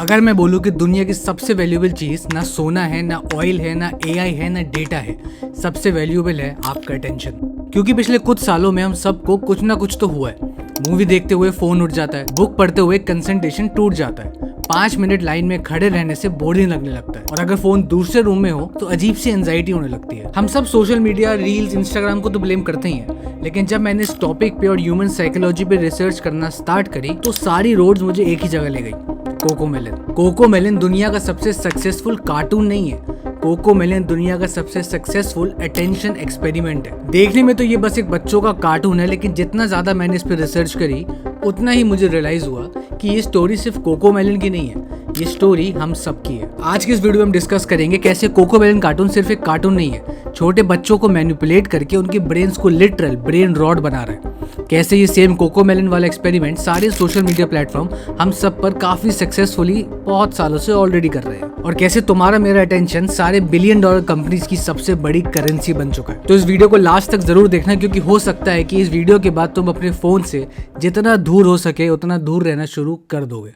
अगर मैं बोलूँ कि दुनिया की सबसे वैल्यूएबल चीज ना सोना है, ना ऑयल है, ना एआई है, ना डेटा है, सबसे वैल्यूएबल है आपका अटेंशन। क्योंकि पिछले कुछ सालों में हम सबको कुछ ना कुछ तो हुआ है। मूवी देखते हुए फोन उठ जाता है, बुक पढ़ते हुए कंसंट्रेशन टूट जाता है, 5 मिनट लाइन में खड़े रहने से बोरिंग लगने लगता है, और अगर फोन दूसरे रूम में हो तो अजीब सी एंजाइटी होने लगती है। हम सब सोशल मीडिया, रील्स, इंस्टाग्राम को तो ब्लेम करते ही हैं, लेकिन जब मैंने इस टॉपिक पे और ह्यूमन साइकोलॉजी पे रिसर्च करना स्टार्ट करी तो सारी रोड्स मुझे एक ही जगह ले गई, कोकोमेलन। कोकोमेलन दुनिया का सबसे सक्सेसफुल कार्टून नहीं है, कोकोमेलन दुनिया का सबसे सक्सेसफुल अटेंशन एक्सपेरिमेंट है। देखने में तो ये बस एक बच्चों का कार्टून है, लेकिन जितना ज्यादा मैंने इस पर रिसर्च करी उतना ही मुझे रियलाइज हुआ कि ये स्टोरी सिर्फ कोकोमेलन की नहीं है, ये स्टोरी हम सब की है। आज की इस वीडियो में हम डिस्कस करेंगे कैसे कोकोमेलन कार्टून सिर्फ एक कार्टून नहीं है, छोटे बच्चों को मैनिपुलेट करके उनके ब्रेन्स को लिटरल ब्रेन रॉड बना रहा है। कैसे ये सेम कोकोमेलन वाला एक्सपेरिमेंट सारे सोशल मीडिया प्लेटफॉर्म हम सब पर काफी सक्सेसफुली बहुत सालों से ऑलरेडी कर रहे हैं, और कैसे तुम्हारा मेरा अटेंशन सारे बिलियन डॉलर कंपनीज की सबसे बड़ी करेंसी बन चुका है। तो इस वीडियो को लास्ट तक जरूर देखना, क्योंकि हो सकता है कि इस वीडियो के बाद तुम अपने फोन से जितना दूर हो सके उतना दूर रहना शुरू कर दोगे।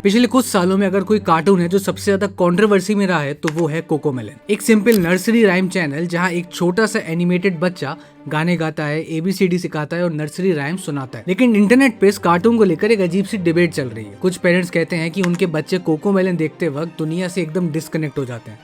पिछले कुछ सालों में अगर कोई कार्टून है जो सबसे ज्यादा कंट्रोवर्सी में रहा है तो वो है कोकोमेलन। एक सिंपल नर्सरी राइम चैनल जहां एक छोटा सा एनिमेटेड बच्चा गाने गाता है, ABCD सिखाता है और नर्सरी राइम सुनाता है। लेकिन इंटरनेट पे इस कार्टून को लेकर एक अजीब सी डिबेट चल रही है। कुछ पेरेंट्स कहते हैं कि उनके बच्चे कोकोमेलन देखते वक्त दुनिया से एकदम डिस्कनेक्ट हो जाते हैं।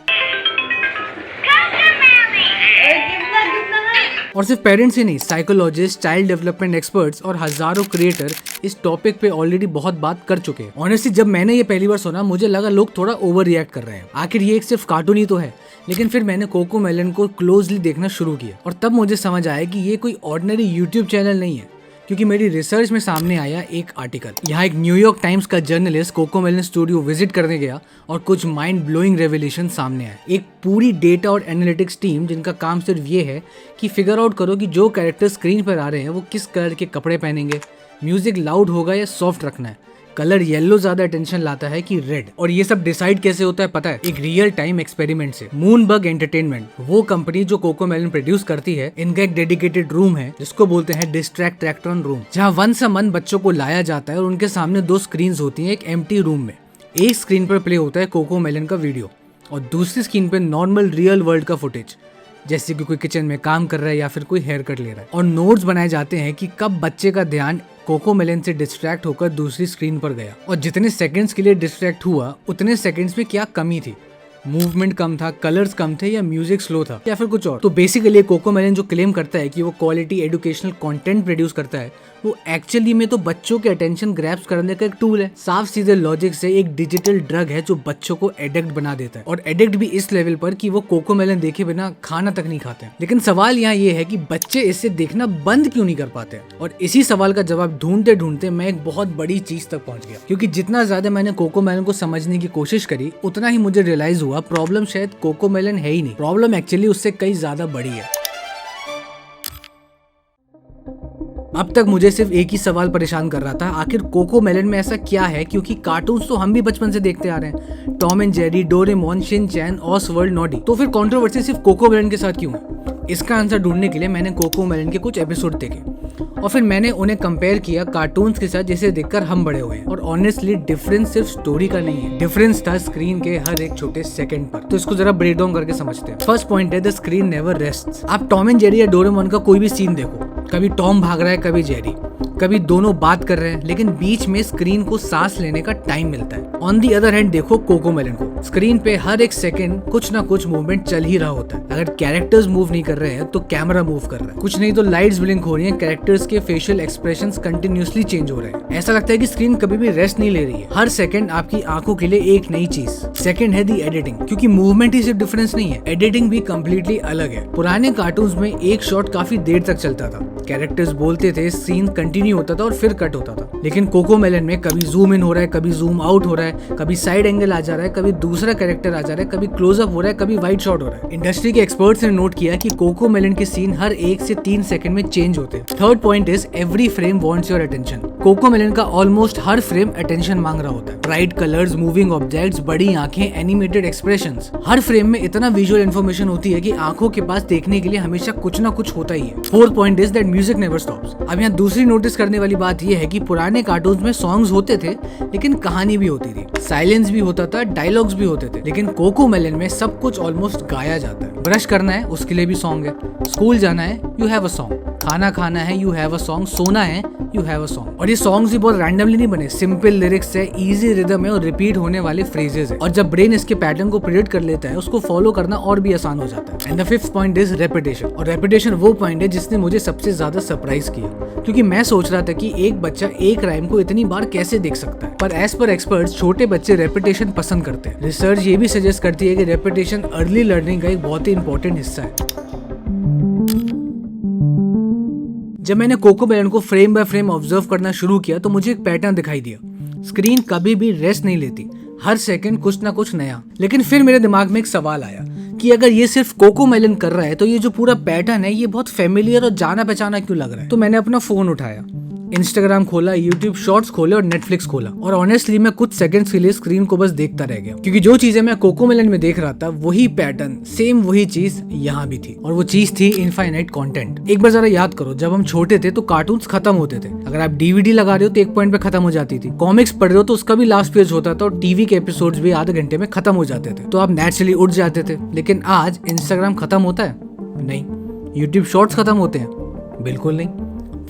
और सिर्फ पेरेंट्स ही नहीं, साइकोलॉजिस्ट, चाइल्ड डेवलपमेंट एक्सपर्ट्स और हजारों क्रिएटर इस टॉपिक पे ऑलरेडी बहुत बात कर चुके हैं। ऑनेस्टली जब मैंने ये पहली बार सुना मुझे लगा लोग थोड़ा ओवर रिएक्ट कर रहे हैं, आखिर ये एक सिर्फ कार्टून ही तो है। लेकिन फिर मैंने कोकोमेलन को क्लोजली देखना शुरू किया और तब मुझे समझ आया कि ये कोई ऑर्डिनरी यूट्यूब चैनल नहीं है, क्योंकि मेरी रिसर्च में सामने आया एक आर्टिकल। यहाँ एक न्यूयॉर्क टाइम्स का जर्नलिस्ट कोकोमेलन स्टूडियो विजिट करने गया और कुछ माइंड ब्लोइंग रेवलेशन सामने आया। एक पूरी डेटा और एनालिटिक्स टीम जिनका काम सिर्फ ये है कि फिगर आउट करो कि जो कैरेक्टर स्क्रीन पर आ रहे हैं वो किस कलर के कपड़े पहनेंगे, म्यूजिक लाउड होगा या सॉफ्ट रखना है, कलर येलो ज्यादा अटेंशन लाता है कि रेड। और ये सब डिसाइड कैसे होता है पता है? एक रियल टाइम एक्सपेरिमेंट से। मूनबग एंटरटेनमेंट, वो कंपनी जो कोकोमेलन प्रोड्यूस करती है, इनका एक डेडिकेटेड रूम है जिसको बोलते हैं डिस्ट्रैक्ट्रैक्ट्रॉन रूम, जहाँ वंस अ मंथ बच्चों को लाया जाता है और उनके सामने 2 स्क्रीन होती है एक एम्प्टी रूम में। एक स्क्रीन पर प्ले होता है कोकोमेलन का वीडियो और दूसरी स्क्रीन पे नॉर्मल रियल वर्ल्ड का फुटेज, जैसे कि कोई किचन में काम कर रहा है या फिर कोई हेयर कट ले रहा है। और नोट्स बनाए जाते हैं कि कब बच्चे का ध्यान कोकोमेलन से डिस्ट्रैक्ट होकर दूसरी स्क्रीन पर गया, और जितने सेकंड्स के लिए डिस्ट्रैक्ट हुआ उतने सेकंड्स में क्या कमी थी, मूवमेंट कम था, कलर्स कम थे, या म्यूजिक स्लो था, या फिर कुछ और। तो बेसिकली कोकोमेलन जो क्लेम करता है कि वो क्वालिटी एजुकेशनल कंटेंट प्रोड्यूस करता है, वो एक्चुअली में तो बच्चों के अटेंशन ग्रैब्स करने का एक टूल है। साफ सीधे लॉजिक से एक डिजिटल ड्रग है जो बच्चों को एडिक्ट बना देता है, और एडिक्ट भी इस लेवल पर कि वो कोकोमेलन देखे बिना खाना तक नहीं खाते हैं। लेकिन सवाल यहाँ ये है कि बच्चे इससे देखना बंद क्यों नहीं कर पाते, और इसी सवाल का जवाब ढूंढते ढूंढते मैं एक बहुत बड़ी चीज तक पहुंच गया। क्योंकि जितना ज्यादा मैंने कोकोमेलन को समझने की कोशिश करी उतना ही मुझे रियलाइज हुआ प्रॉब्लम शायद कोकोमेलन है ही नहीं, प्रॉब्लम एक्चुअली उससे कई ज्यादा बड़ी है। अब तक मुझे सिर्फ एक ही सवाल परेशान कर रहा था, आखिर कोकोमेलन में ऐसा क्या है? क्योंकि कार्टून्स तो हम भी बचपन से देखते आ रहे हैं, Tom and Jerry, Doraemon, Shinchan, Oswald, Noddy. तो फिर कंट्रोवर्सी सिर्फ कोकोमेलन के साथ क्यों है? इसका आंसर ढूंढने के लिए मैंने कोकोमेलन के कुछ एपिसोड देखे और फिर मैंने उन्हें कंपेयर किया कार्टून्स के साथ जिसे देखकर हम बड़े हुए हैं। और ऑनेस्टली डिफरेंस सिर्फ स्टोरी का नहीं है, डिफरेंस था स्क्रीन के हर एक छोटे सेकंड पर। तो इसको जरा ब्रेक डाउन करके समझते हैं। फर्स्ट पॉइंट है द स्क्रीन नेवर रेस्ट्स। आप टॉम एंड जेरी या डोरेमोन का कोई भी सीन देखो, कभी टॉम भाग रहा है, कभी जेरी, कभी दोनों बात कर रहे हैं, लेकिन बीच में स्क्रीन को सांस लेने का टाइम मिलता है। ऑन दी अदर हैंड देखो कोकोमेलन को, स्क्रीन पे हर एक सेकंड कुछ ना कुछ मूवमेंट चल ही रहा होता है। अगर कैरेक्टर्स मूव नहीं कर रहे हैं तो कैमरा मूव कर रहा है, कुछ नहीं तो लाइट्स ब्लिंक हो रही हैं, कैरेक्टर्स के फेशियल एक्सप्रेशंस कंटिन्यूअसली चेंज हो रहे हैं। ऐसा लगता है कि स्क्रीन कभी भी रेस्ट नहीं ले रही है, हर सेकंड आपकी आंखों के लिए एक नई चीज। सेकंड है दी एडिटिंग, क्योंकि मूवमेंट ही सिर्फ डिफरेंस नहीं है, एडिटिंग भी कम्प्लीटली अलग है। पुराने कार्टून्स में एक शॉट काफी देर तक चलता था, कैरेक्टर्स बोलते थे, सीन कंटिन्यू होता था और फिर कट होता था। लेकिन कोकोमेलन में कभी जूम इन हो रहा है, कभी जूम आउट हो रहा है, कभी साइड एंगल आ जा रहा है, कभी दूसरा कैरेक्टर आ जा रहा है, कभी क्लोजअप हो रहा है, कभी वाइड शॉट हो रहा है। इंडस्ट्री के एक्सपर्ट्स ने नोट किया कि कोकोमेलन के सीन हर 1 से 3 सेकंड में चेंज होते हैं। Third point is every frame wants your attention. CoComelon का ऑलमोस्ट हर फ्रेम अटेंशन मांग रहा होता है। ब्राइट कलर्स, मूविंग ऑब्जेक्ट्स, बड़ी आंखें, एनिमेटेड एक्सप्रेशंस, हर फ्रेम में इतना विजुअल इन्फॉर्मेशन होती है कि आंखों के पास देखने के लिए हमेशा कुछ ना कुछ होता ही है। Fourth point is that music never stops. अब यहाँ दूसरी नोटिस करने वाली बात यह है कि पुराने कार्टून्स में सॉन्ग्स होते थे लेकिन कहानी भी होती थी, साइलेंस भी होता था, डायलॉग्स भी होते थे। लेकिन कोकोमेलन में सब कुछ ऑलमोस्ट गाया जाता है। ब्रश करना है उसके लिए भी सॉन्ग है, स्कूल जाना है यू हैव अ सॉन्ग, खाना खाना है यू हैव अ सॉन्ग, सोना है यू हैव अ सॉन्ग। और ये सॉन्ग्स भी बहुत रैंडमली नहीं बने, सिंपल लिरिक्स है, इजी रिदम है और रिपीट होने वाले फ्रेजेस है। और जब ब्रेन इसके पैटर्न को प्रेडिक्ट कर लेता है उसको फॉलो करना और भी आसान हो जाता है। And the fifth point is repetition. और रेपिटेशन वो पॉइंट है जिसने मुझे सबसे ज्यादा सरप्राइज किया, क्योंकि मैं सोच रहा था कि एक बच्चा एक राइम को इतनी बार कैसे देख सकता है, पर एज पर एक्सपर्ट्स छोटे बच्चे रेपिटेशन पसंद करते हैं। रिसर्च ये भी सजेस्ट करती है कि रेपिटेशन अर्ली लर्निंग का एक बहुत ही इंपॉर्टेंट हिस्सा है। जब मैंने कोकोमेलन को फ्रेम बाय फ्रेम ऑब्जर्व करना शुरू किया तो मुझे एक पैटर्न दिखाई दिया। स्क्रीन कभी भी रेस्ट नहीं लेती, हर सेकंड कुछ ना कुछ नया। लेकिन फिर मेरे दिमाग में एक सवाल आया कि अगर ये सिर्फ कोकोमेलन कर रहा है तो ये जो पूरा पैटर्न है ये बहुत फेमिलियर और जाना पहचाना क्यों लग रहा है। तो मैंने अपना फोन उठाया, इंस्टाग्राम खोला, यूट्यूब शॉर्ट्स खोले और नेटफ्लिक्स खोला। और ऑनेस्टली मैं कुछ सेकंड्स के लिए स्क्रीन को बस देखता रह गया, क्योंकि जो चीजें मैं कोकोमेलन में देख रहा था वही पैटर्न, सेम वही चीज यहाँ भी थी। और वो चीज थी इनफाइनाइट कंटेंट। एक बार जरा याद करो, जब हम छोटे थे तो कार्टून्स खत्म होते थे। अगर आप डीवीडी लगा रहे हो तो एक पॉइंट पे खत्म हो जाती थी। कॉमिक्स पढ़ रहे हो तो उसका भी लास्ट पेज होता था और टीवी के एपिसोड्स भी आधे घंटे में खत्म हो जाते थे, तो आप नेचुरली उठ जाते थे। लेकिन आज इंस्टाग्राम खत्म होता है? नहीं। यूट्यूब शॉर्ट्स खत्म होते हैं? बिल्कुल नहीं।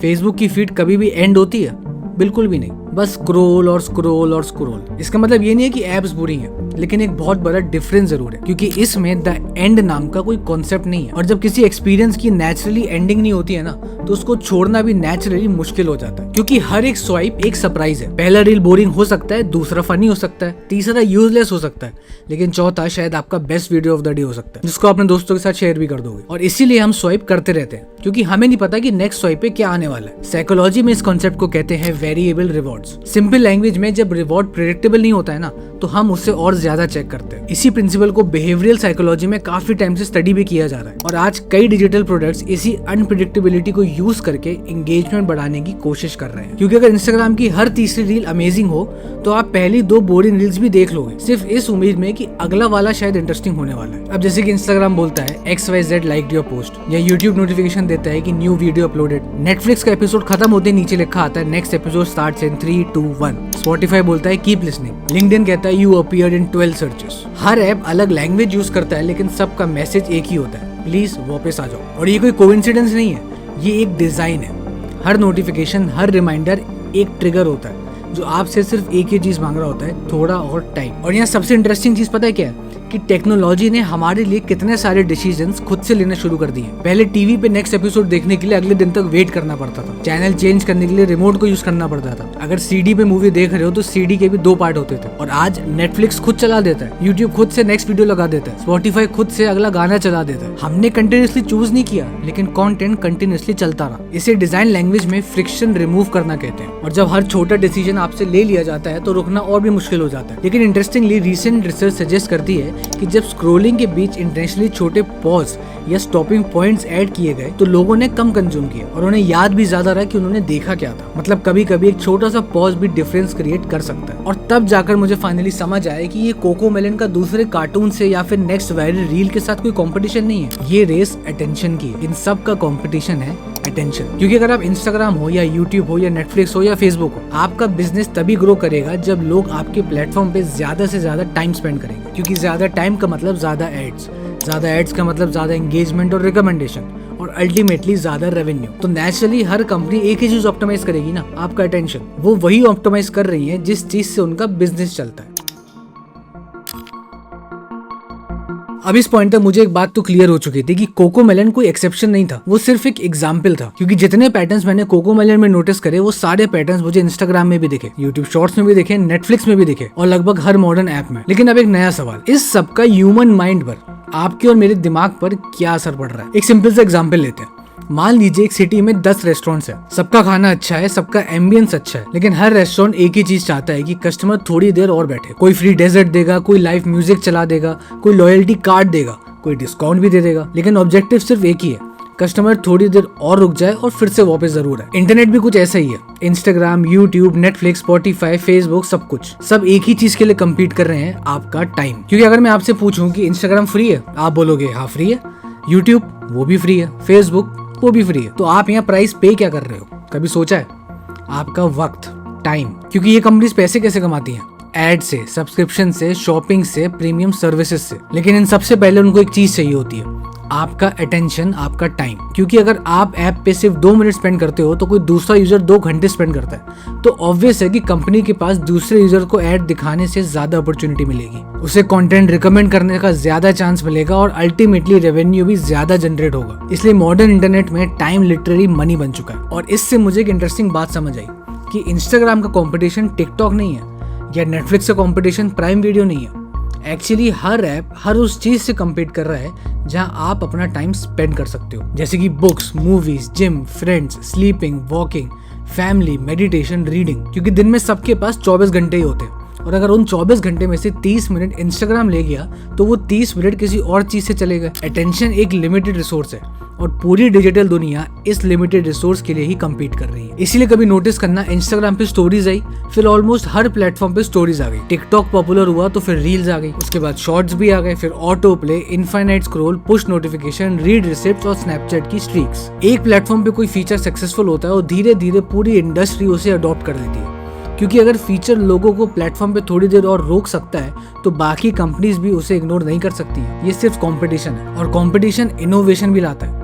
फेसबुक की फीड कभी भी एंड होती है? बिल्कुल भी नहीं। बस स्क्रोल और स्क्रोल और स्क्रोल। इसका मतलब ये नहीं है कि एप्स बुरी हैं, लेकिन एक बहुत बड़ा डिफरेंस जरूर है, क्योंकि इसमें द एंड नाम का कोई कॉन्सेप्ट नहीं है। और जब किसी एक्सपीरियंस की नेचुरली एंडिंग नहीं होती है ना, तो उसको छोड़ना भी नेचुरली मुश्किल हो जाता है, क्योंकि हर एक स्वाइप एक सरप्राइज है। पहला रील बोरिंग हो सकता है, दूसरा फनी हो सकता है, तीसरा यूजलेस हो सकता है, लेकिन चौथा शायद आपका best video of the day हो सकता है, जिसको अपने दोस्तों के साथ शेयर भी कर दोगे। और इसीलिए हम स्वाइप करते रहते हैं, क्योंकि हमें नहीं पता कि नेक्स्ट स्वाइप पे क्या आने वाला है। साइकोलॉजी में इस कॉन्सेप्ट को कहते हैं वेरिएबल रिवॉर्ड्स। सिंपल लैंग्वेज में जब रिवॉर्ड प्रेडिक्टेबल नहीं होता है ना, तो हम उससे और ज्यादा चेक करते हैं। इसी प्रिंसिपल को बिहेवियरल साइकोलॉजी में काफी टाइम से स्टडी भी किया जा रहा है। और आज कई डिजिटल प्रोडक्ट्स इसी अनप्रेडिक्टेबिलिटी को यूज करके एंगेजमेंट बढ़ाने की कोशिश कर रहे हैं। क्योंकि अगर इंस्टाग्राम की हर तीसरी रील अमेजिंग हो तो आप पहली 2 बोरिंग रील्स भी देख लोगे, सिर्फ इस उम्मीद में कि अगला वाला शायद इंटरेस्टिंग होने वाला है। अब जैसे कि इंस्टाग्राम बोलता है XYZ लाइक्ड योर पोस्ट, या यूट्यूब नोटिफिकेशन देता है कि न्यू वीडियो अपलोडेड, नेटफ्लिक्स का एपिसोड खत्म होते नीचे लिखा आता है next episode starts in 3, 2, 1। Spotify बोलता है कीप लिसनिंग, लिंक्डइन कहता है you appeared in 12 searches. Her app अलग लैंग्वेज यूज करता है, लेकिन सबका मैसेज एक ही होता है, प्लीज वापस आ जाओ। और ये कोई कोइंसिडेंस नहीं है, ये एक डिजाइन है। हर नोटिफिकेशन, हर रिमाइंडर एक ट्रिगर होता है जो आपसे सिर्फ एक ही चीज मांग रहा होता है, थोड़ा और टाइम। और यहाँ सबसे इंटरेस्टिंग चीज पता है क्या है, कि टेक्नोलॉजी ने हमारे लिए कितने सारे डिसीजंस खुद से लेने शुरू कर दिए। पहले टीवी पे नेक्स्ट एपिसोड देखने के लिए अगले दिन तक वेट करना पड़ता था, चैनल चेंज करने के लिए रिमोट को यूज करना पड़ता था। अगर सीडी पे मूवी देख रहे हो तो सीडी के भी 2 पार्ट होते थे। और आज नेटफ्लिक्स खुद चला देता है, यूट्यूब खुद से नेक्स्ट वीडियो लगा देता है, स्पॉटिफाई खुद से अगला गाना चला देता है। हमने कंटिन्यूअसली चूज नहीं किया, लेकिन कंटेंट कंटिन्यूअसली चलता रहा। इसे डिजाइन लैंग्वेज में फ्रिक्शन रिमूव करना कहते हैं। और जब हर छोटा डिसीजन आपसे ले लिया जाता है तो रुकना और भी मुश्किल हो जाता है। लेकिन इंटरेस्टिंगली रिसेंट रिसर्च सजेस्ट करती है कि जब स्क्रोलिंग के बीच इंटेंशनली छोटे पॉज या स्टॉपिंग पॉइंट्स ऐड किए गए तो लोगों ने कम कंज्यूम किया और उन्हें याद भी ज्यादा रहा कि उन्होंने देखा क्या था। मतलब कभी कभी एक छोटा सा पॉज भी डिफरेंस क्रिएट कर सकता है। और तब जाकर मुझे फाइनली समझ आया कि ये कोकोमेलन का दूसरे कार्टून से या फिर नेक्स्ट वायरल रील के साथ कोई कंपटीशन नहीं है, ये रेस अटेंशन की है। इन सब का कंपटीशन है अटेंशन। क्योंकि अगर आप इंस्टाग्राम हो या यूट्यूब हो या नेटफ्लिक्स हो या फेसबुक हो, आपका बिजनेस तभी ग्रो करेगा जब लोग आपके प्लेटफॉर्म पे ज्यादा से ज्यादा टाइम स्पेंड करेंगे। क्योंकि ज्यादा टाइम का मतलब ज्यादा एड्स का मतलब ज्यादा एंगेजमेंट और रिकमेंडेशन, और अल्टीमेटली ज्यादा रेवेन्यू। तो नेचुरली हर कंपनी एक ही चीज ऑप्टिमाइज करेगी ना, आपका अटेंशन। वो वही ऑप्टिमाइज कर रही है जिस चीज से उनका बिजनेस चलता है। अब इस पॉइंट तक मुझे एक बात तो क्लियर हो चुकी थी कि कोकोमेलन कोई एक्सेप्शन नहीं था, वो सिर्फ एक एग्जाम्पल था। क्योंकि जितने पैटर्न्स मैंने कोकोमेलन में नोटिस करे वो सारे पैटर्न्स मुझे इंस्टाग्राम में भी दिखे, यूट्यूब शॉर्ट्स में भी दिखे, नेटफ्लिक्स में भी दिखे और लगभग हर मॉडर्न ऐप में। लेकिन अब एक नया सवाल, इस सबका ह्यूमन माइंड पर, आपके और मेरे दिमाग पर क्या असर पड़ रहा है। एक सिंपल सा एग्जाम्पल लेते हैं। मान लीजिए एक सिटी में 10 रेस्टोरेंट्स है, सबका खाना अच्छा है, सबका एम्बियंस अच्छा है, लेकिन हर रेस्टोरेंट एक ही चीज चाहता है कि कस्टमर थोड़ी देर और बैठे। कोई फ्री डेजर्ट देगा, कोई लाइव म्यूजिक चला देगा, कोई लॉयल्टी कार्ड देगा, कोई डिस्काउंट भी दे देगा, लेकिन ऑब्जेक्टिव सिर्फ एक ही है, कस्टमर थोड़ी देर और रुक जाए और फिर से वापस जरूर है। इंटरनेट भी कुछ ऐसा ही है। Instagram, YouTube, Netflix, Spotify, Facebook, सब कुछ सब एक ही चीज के लिए कम्पीट कर रहे हैं, आपका टाइम। क्योंकि अगर मैं आपसे पूछूं कि इंस्टाग्राम फ्री है, आप बोलोगे हाँ फ्री है, यूट्यूब वो भी फ्री है, फेसबुक वो भी फ्री है, तो आप यहाँ प्राइस पे क्या कर रहे हो? कभी सोचा है? आपका वक्त, टाइम। क्योंकि ये कंपनीज पैसे कैसे कमाती हैं? एड से, सब्सक्रिप्शन से, शॉपिंग से, प्रीमियम सर्विसेज से। लेकिन इन सबसे पहले उनको एक चीज चाहिए होती है, आपका अटेंशन, आपका टाइम। क्योंकि अगर आप ऐप पे सिर्फ 2 मिनट स्पेंड करते हो तो कोई दूसरा यूजर 2 घंटे स्पेंड करता है, तो ऑब्वियस है कि कंपनी के पास दूसरे यूजर को ऐड दिखाने से ज्यादा अपॉर्चुनिटी मिलेगी, उसे कंटेंट रिकमेंड करने का ज्यादा चांस मिलेगा और अल्टीमेटली रेवेन्यू भी ज्यादा जनरेट होगा। इसलिए मॉडर्न इंटरनेट में टाइम लिटरली मनी बन चुका है। और इससे मुझे एक इंटरेस्टिंग बात समझ आई कि इंस्टाग्राम का कॉम्पिटिशन टिकटॉक नहीं है, या नेटफ्लिक्स का कॉम्पिटिशन प्राइम वीडियो नहीं है। एक्चुअली हर ऐप हर उस चीज से कम्पीट कर रहा है जहां आप अपना टाइम स्पेंड कर सकते हो, जैसे कि books, movies, gym, friends, sleeping, walking, family, meditation, reading. क्योंकि दिन में सबके पास 24 घंटे ही होते हैं, और अगर उन 24 घंटे में से 30 मिनट इंस्टाग्राम ले गया तो वो 30 मिनट किसी और चीज से चले गए। अटेंशन एक लिमिटेड रिसोर्स है और पूरी डिजिटल दुनिया इस लिमिटेड रिसोर्स के लिए ही कम्पीट कर रही है। इसीलिए कभी नोटिस करना, इंस्टाग्राम पे स्टोरीज आई, फिर ऑलमोस्ट हर प्लेटफॉर्म पे स्टोरीज आ गई। टिकटॉक पॉपुलर हुआ तो फिर रील्स आ गई, उसके बाद शॉर्ट्स भी आ गए, फिर auto play, infinite scroll, push notification, read receipt और स्नैपचैट की स्ट्रीक्स। एक प्लेटफॉर्म पे कोई फीचर सक्सेसफुल होता है और धीरे धीरे पूरी इंडस्ट्री उसे अडॉप्ट कर लेती है। क्योंकि अगर फीचर लोगों को प्लेटफॉर्म पे थोड़ी देर और रोक सकता है तो बाकी कंपनीज भी उसे इग्नोर नहीं कर सकती है। ये सिर्फ कंपटीशन है, और कंपटीशन इनोवेशन भी लाता है,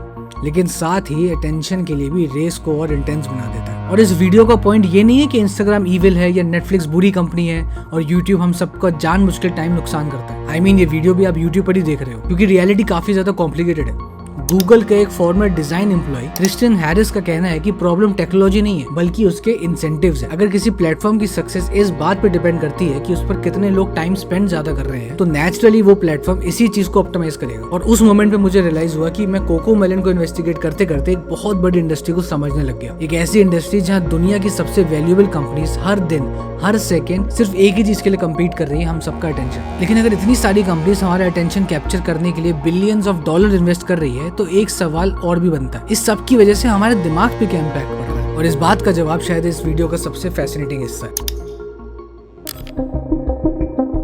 लेकिन साथ ही अटेंशन के लिए भी रेस को और इंटेंस बना देता है। और इस वीडियो का पॉइंट ये नहीं है कि इंस्टाग्राम ईविल है या नेटफ्लिक्स बुरी कंपनी है और यूट्यूब हम सबका जानबूझ के टाइम नुकसान करता है। I mean, ये वीडियो भी आप यूट्यूब पर ही देख रहे हो, क्योंकि रियलिटी काफी ज्यादा कॉम्प्लिकेटेड है। गूगल के एक former design employee Christian Harris का कहना है कि प्रॉब्लम टेक्नोलॉजी नहीं है बल्कि उसके इंसेंटिव्स है। अगर किसी प्लेटफॉर्म की सक्सेस इस बात पे डिपेंड करती है कि उस पर कितने लोग टाइम स्पेंड ज्यादा कर रहे हैं, तो नेचुरली वो प्लेटफॉर्म इसी चीज को ऑप्टिमाइज करेगा। और उस मोमेंट पे मुझे रियलाइज हुआ कि मैं कोकोमेलन को इन्वेस्टिगेट करते करते एक बहुत बड़ी इंडस्ट्री को समझने लग गया। एक ऐसी इंडस्ट्री जहाँ दुनिया की सबसे वैल्यूएबल कंपनीज हर दिन, हर सेकेंड सिर्फ एक ही चीज के लिए कम्पीट कर रही है, हम सबका अटेंशन। लेकिन अगर इतनी सारी कंपनीज हमारा अटेंशन कैप्चर करने के लिए बिलियंस ऑफ डॉलर इन्वेस्ट कर रही है, तो एक सवाल और भी बनता है, इस सब की वजह से हमारे दिमाग पे क्या इम्पैक्ट पड़ रहा है? और इस बात का जवाब शायद इस वीडियो का सबसे फैसिनेटिंग हिस्सा है।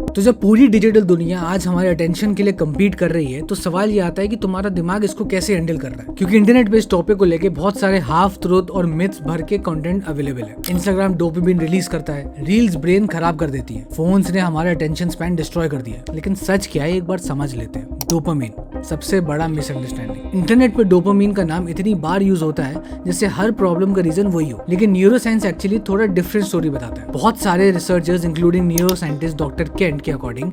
तो जब पूरी डिजिटल दुनिया आज हमारे अटेंशन के लिए कम्पीट कर रही है, तो सवाल ये आता है कि तुम्हारा दिमाग इसको कैसे हैंडल कर रहा है। क्योंकि इंटरनेट पे इस टॉपिक को लेके बहुत सारे हाफ ट्रूथ और मिथ्स भर के कंटेंट अवेलेबल है। इंस्टाग्राम डोपामिन रिलीज करता है, रील्स ब्रेन खराब कर देती है, फोन्स ने हमारा अटेंशन स्पैन डिस्ट्रॉय कर दिया। लेकिन सच क्या है, एक बार समझ लेते हैं। डोपामिन सबसे बड़ा मिसअंडरस्टैंडिंग। इंटरनेट पे डोपामिन का नाम इतनी बार यूज होता है जैसे हर प्रॉब्लम का रीजन वही हो, लेकिन न्यूरोसाइंस एक्चुअली थोड़ा डिफरेंट स्टोरी बताता है। बहुत सारे researchers including neuro scientist doctor Kent के अकॉर्डिंग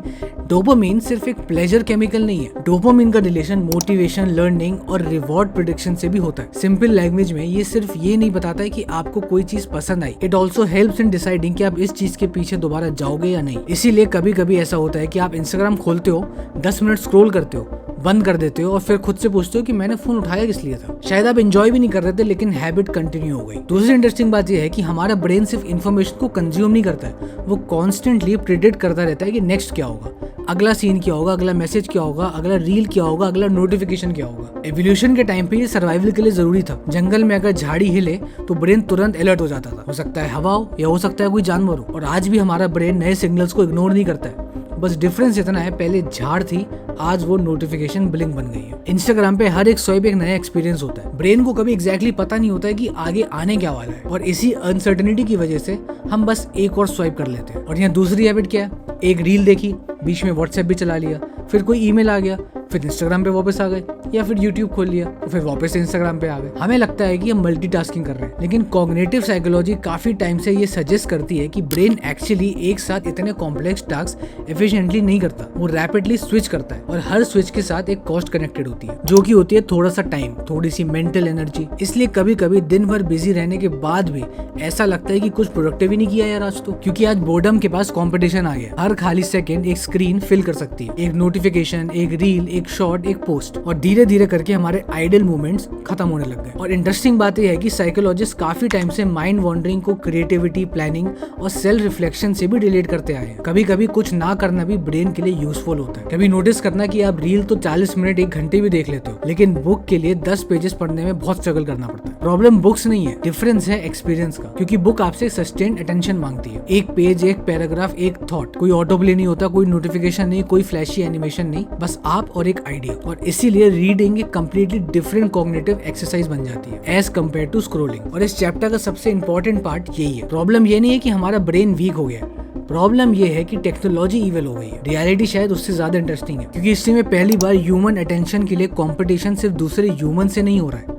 डोपामिन सिर्फ एक प्लेजर केमिकल नहीं है। डोपामिन का रिलेशन मोटिवेशन, लर्निंग और रिवॉर्ड प्रेडिक्शन से भी होता है। सिंपल लैंग्वेज में ये सिर्फ ये नहीं बताता है कि आपको कोई चीज पसंद आई, it also helps in deciding कि आप इस चीज के पीछे दोबारा जाओगे या नहीं। इसीलिए कभी कभी ऐसा होता है कि आप इंस्टाग्राम खोलते हो, 10 मिनट स्क्रॉल करते हो, बंद कर देते हो और फिर खुद से पूछते हो कि मैंने फोन उठाया किस लिए था। शायद आप एंजॉय भी नहीं कर रहे थे, लेकिन हैबिट कंटिन्यू हो गई। दूसरी इंटरेस्टिंग बात यह है कि हमारा ब्रेन सिर्फ इन्फॉर्मेशन को कंज्यूम नहीं करता है, वो कॉन्स्टेंटली प्रिडिक्ट करता रहता है कि नेक्स्ट क्या होगा, अगला सीन क्या होगा, अगला मैसेज क्या होगा, अगला रील क्या होगा, अगला नोटिफिकेशन क्या होगा। एवोल्यूशन के टाइम पे ये सर्वाइवल के लिए जरूरी था। जंगल में अगर झाड़ी हिले तो ब्रेन तुरंत अलर्ट हो जाता था। हो सकता है हवा हो या हो सकता है कोई जानवर हो। और आज भी हमारा ब्रेन नए सिग्नल्स को इग्नोर नहीं करता है, बस डिफरेंस इतना है, पहले झाड़ थी, आज वो नोटिफिकेशन ब्लिंक बन गई है। इंस्टाग्राम पे हर एक स्वाइप एक नया एक्सपीरियंस होता है। ब्रेन को कभी एग्जैक्टली पता नहीं होता है कि आगे आने क्या वाला है, और इसी अनसर्टेनिटी की वजह से हम बस एक और स्वाइप कर लेते हैं। और यहाँ दूसरी हैबिट क्या है, एक रील देखी, बीच में व्हाट्सएप भी चला लिया, फिर कोई ईमेल आ गया, फिर इंस्टाग्राम पे वापस आ गए, या फिर यूट्यूब खोल लिया और फिर वापस इंस्टाग्राम पे आ गए। हमें लगता है कि हम मल्टीटास्किंग कर रहे हैं, लेकिन कॉग्निटिव साइकोलॉजी काफी टाइम से ये सजेस्ट करती है कि ब्रेन एक्चुअली एक साथ इतने कॉम्प्लेक्स टास्क एफिशिएंटली नहीं करता, वो रैपिडली स्विच करता है। और हर स्विच के साथ एक कॉस्ट कनेक्टेड होती है, जो कि होती है थोड़ा सा टाइम, थोड़ी सी मेंटल एनर्जी। इसलिए कभी कभी दिन भर बिजी रहने के बाद भी ऐसा लगता है कि कुछ प्रोडक्टिव ही नहीं किया यार आज तो, क्योंकि आज बोर्डम के पास कॉम्पिटिशन आ गया। हर खाली सेकेंड एक स्क्रीन फिल कर सकती है, एक नोटिफिकेशन, एक रील, एक शॉट, एक पोस्ट, और धीरे धीरे करके हमारे आइडल मूवमेंट्स खत्म होने लग गए। और इंटरेस्टिंग बात यह है कि साइकोलॉजिस्ट काफी टाइम से माइंड वॉन्डरिंग को क्रिएटिविटी, प्लानिंग और सेल्फ रिफ्लेक्शन से भी रिलेट करते आए हैं। कभी कभी कुछ ना करना भी ब्रेन के लिए यूजफुल होता है। कभी नोटिस करना कि आप रील तो 40 मिनट 1 घंटे भी देख लेते हो, लेकिन बुक के लिए 10 पेजेस पढ़ने में बहुत स्ट्रगल करना पड़ता है। प्रॉब्लम बुक्स नहीं है, डिफरेंस है एक्सपीरियंस का, क्योंकि बुक आपसे सस्टेन्ड अटेंशन मांगती है। एक पेज, एक पैराग्राफ, एक थॉट, कोई ऑटो प्ले नहीं होता, कोई नोटिफिकेशन नहीं, कोई फ्लैशी एनिमेशन नहीं, बस आप और एक आइडिया। और इसीलिए रीडिंग एक कंप्लीटली डिफरेंट कॉग्निटिव एक्सरसाइज बन जाती है एज कम्पेयर टू स्क्रोलिंग। और इस चैप्टर का सबसे इंपॉर्टेंट पार्ट यही है। प्रॉब्लम ये नहीं है कि हमारा ब्रेन वीक हो गया, प्रॉब्लम ये है कि टेक्नोलॉजी इवल हो गई है। रियलिटी शायद उससे ज्यादा इंटरेस्टिंग है, क्योंकि इससे में पहली बार ह्यूमन अटेंशन के लिए कंपटीशन सिर्फ दूसरे ह्यूमन से नहीं हो रहा है।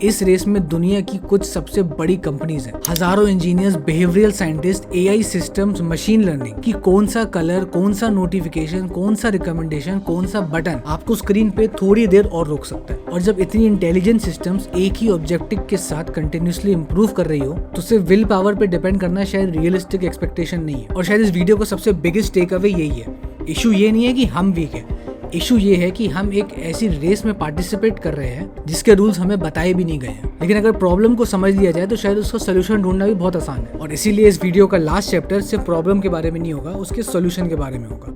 इस रेस में दुनिया की कुछ सबसे बड़ी कंपनीज हैं, हजारों engineers, behavioural scientist, AI systems, machine learning, कि कौन सा कलर, कौन सा नोटिफिकेशन, कौन सा रिकमेंडेशन, कौन सा बटन आपको स्क्रीन पे थोड़ी देर और रोक सकता है। और जब इतनी इंटेलिजेंट सिस्टम्स एक ही ऑब्जेक्टिव के साथ कंटिन्यूसली इंप्रूव कर रही हो, तो सिर्फ विल पावर पे डिपेंड करना शायद रियलिस्टिक एक्सपेक्टेशन नहीं है। और शायद इस वीडियो का सबसे बिगेस्ट टेक अवे यही है। इशू ये नहीं है कि हम वीक है, इशू ये है कि हम एक ऐसी रेस में पार्टिसिपेट कर रहे हैं जिसके रूल्स हमें बताए भी नहीं गए हैं। लेकिन अगर प्रॉब्लम को समझ लिया जाए तो शायद उसका सोल्यूशन ढूंढना भी बहुत आसान है। और इसीलिए इस वीडियो का लास्ट चैप्टर सिर्फ प्रॉब्लम के बारे में नहीं होगा, उसके सोल्यूशन के बारे में होगा।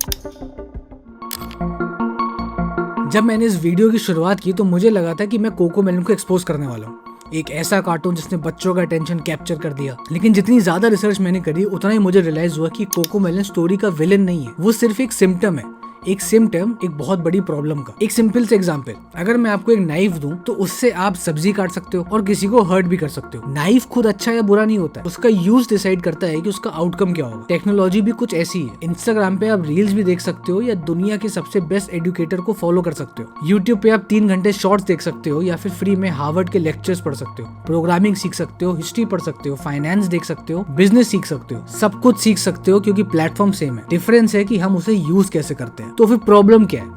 जब मैंने इस वीडियो की शुरुआत की तो मुझे लगा था कि मैं कोकोमेलन को एक्सपोज करने वाला हूँ, एक ऐसा कार्टून जिसने बच्चों का अटेंशन कैप्चर कर दिया। लेकिन जितनी ज्यादा रिसर्च मैंने करी, उतना ही मुझे रियलाइज हुआ कि कोकोमेलन स्टोरी का विलेन नहीं है, वो सिर्फ एक सिम्टम है। एक सिम्टम एक बहुत बड़ी प्रॉब्लम का। एक सिंपल से एग्जांपल, अगर मैं आपको एक नाइफ दूं तो उससे आप सब्जी काट सकते हो और किसी को हर्ट भी कर सकते हो। नाइफ खुद अच्छा या बुरा नहीं होता है, उसका यूज डिसाइड करता है कि उसका आउटकम क्या होगा। टेक्नोलॉजी भी कुछ ऐसी है। इंस्टाग्राम पे आप रील्स भी देख सकते हो या दुनिया के सबसे बेस्ट एजुकेटर को फॉलो कर सकते हो। यूट्यूब पे आप 3 घंटे शॉर्ट्स देख सकते हो या फिर फ्री में हार्वर्ड के लेक्चर्स पढ़ सकते हो, प्रोग्रामिंग सीख सकते हो, हिस्ट्री पढ़ सकते हो, फाइनेंस देख सकते हो, बिजनेस सीख सकते हो, सब कुछ सीख सकते हो, क्योंकि प्लेटफॉर्म सेम है। डिफरेंस है कि हम उसे यूज कैसे करते हैं। तो फिर प्रॉब्लम क्या है?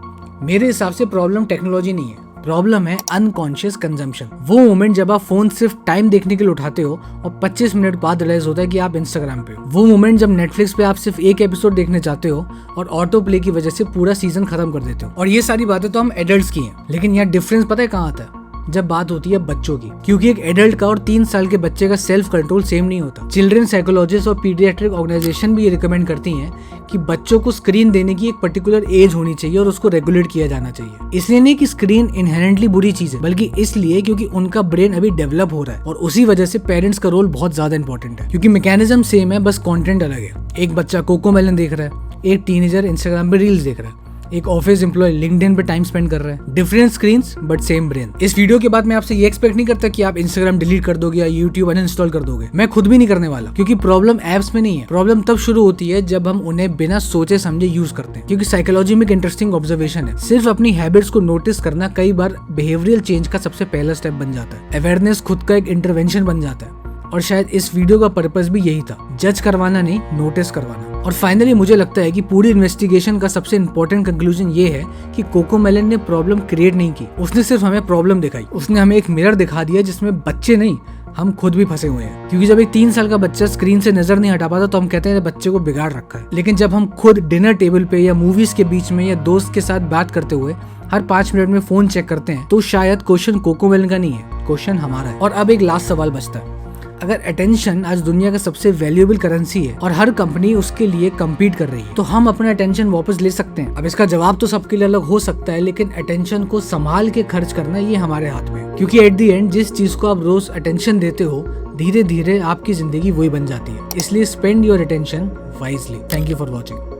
मेरे हिसाब से प्रॉब्लम टेक्नोलॉजी नहीं है, प्रॉब्लम है अनकॉन्शियस कंजम्पशन। वो मोमेंट जब आप फोन सिर्फ टाइम देखने के लिए उठाते हो और 25 मिनट बाद रियलाइज होता है कि आप इंस्टाग्राम पे हो। वो मोमेंट जब नेटफ्लिक्स पे आप सिर्फ एक एपिसोड देखने जाते हो और ऑटो प्ले की वजह से पूरा सीजन खत्म कर देते हो। और ये सारी बातें तो हम एडल्ट्स की हैं, लेकिन यहाँ डिफरेंस पता है कहाँ आता है? जब बात होती है बच्चों की, क्योंकि एक एडल्ट का और 3 साल के बच्चे का सेल्फ कंट्रोल सेम नहीं होता। चिल्ड्रन साइकोलॉजिस्ट और पीडियाट्रिक ऑर्गेनाइजेशन भी ये रिकमेंड करती हैं कि बच्चों को स्क्रीन देने की एक पर्टिकुलर एज होनी चाहिए और उसको रेगुलेट किया जाना चाहिए। इसलिए नहीं कि स्क्रीन इनहेरेंटली बुरी चीज है, बल्कि इसलिए क्योंकि उनका ब्रेन अभी डेवलप हो रहा है। और उसी वजह से पेरेंट्स का रोल बहुत ज्यादा इंपॉर्टेंट है, क्योंकि मैकेनिज्म सेम है, बस कंटेंट अलग है। एक बच्चा कोकोमेलन देख रहा है, एक टीनेजर इंस्टाग्राम पे रील्स देख रहा है, एक ऑफिस एम्प्लॉय लिंक्डइन पे टाइम स्पेंड कर रहा है। Different screens but same brain. इस वीडियो के बाद मैं आपसे ये एक्सपेक्ट नहीं करता कि आप इंस्टाग्राम डिलीट कर दोगे या यूट्यूब अनइंस्टॉल कर दोगे। मैं खुद भी नहीं करने वाला, क्योंकि प्रॉब्लम एप्स में नहीं है। प्रॉब्लम तब शुरू होती है जब हम उन्हें बिना सोचे समझे यूज करते हैं। क्योंकि साइकोलॉजी में एक इंटरेस्टिंग ऑब्जर्वेशन है, सिर्फ अपनी हैबिट्स को नोटिस करना कई बार बिहेवियरल चेंज का सबसे पहला स्टेप बन जाता है। अवेयरनेस खुद का एक इंटरवेंशन बन जाता है। और शायद इस वीडियो का पर्पस भी यही था, जज करवाना नहीं, नोटिस करवाना। और फाइनली मुझे लगता है कि पूरी इन्वेस्टिगेशन का सबसे इंपॉर्टेंट कंक्लूजन ये है कि कोकोमेलन ने प्रॉब्लम क्रिएट नहीं की, उसने सिर्फ हमें प्रॉब्लम दिखाई। उसने हमें एक मिरर दिखा दिया जिसमें बच्चे नहीं, हम खुद भी फंसे हुए हैं। क्योंकि जब एक 3 साल का बच्चा स्क्रीन से नजर नहीं हटा पाता तो हम कहते हैं बच्चे को बिगाड़ रखा है। लेकिन जब हम खुद डिनर टेबल पे या मूवीज के बीच में या दोस्त के साथ बात करते हुए हर 5 मिनट में फोन चेक करते हैं, तो शायद क्वेश्चन कोकोमेलन का नहीं है, क्वेश्चन हमारा है। और अब एक लास्ट सवाल बचता है, अगर अटेंशन आज दुनिया का सबसे वैल्यूएबल करेंसी है और हर कंपनी उसके लिए कम्पीट कर रही है, तो हम अपना अटेंशन वापस ले सकते हैं। अब इसका जवाब तो सबके लिए अलग हो सकता है, लेकिन अटेंशन को संभाल के खर्च करना ये हमारे हाथ में है। क्योंकि एट द एंड जिस चीज को आप रोज अटेंशन देते हो, धीरे धीरे आपकी जिंदगी वही बन जाती है। इसलिए spend your attention wisely. Thank you for watching.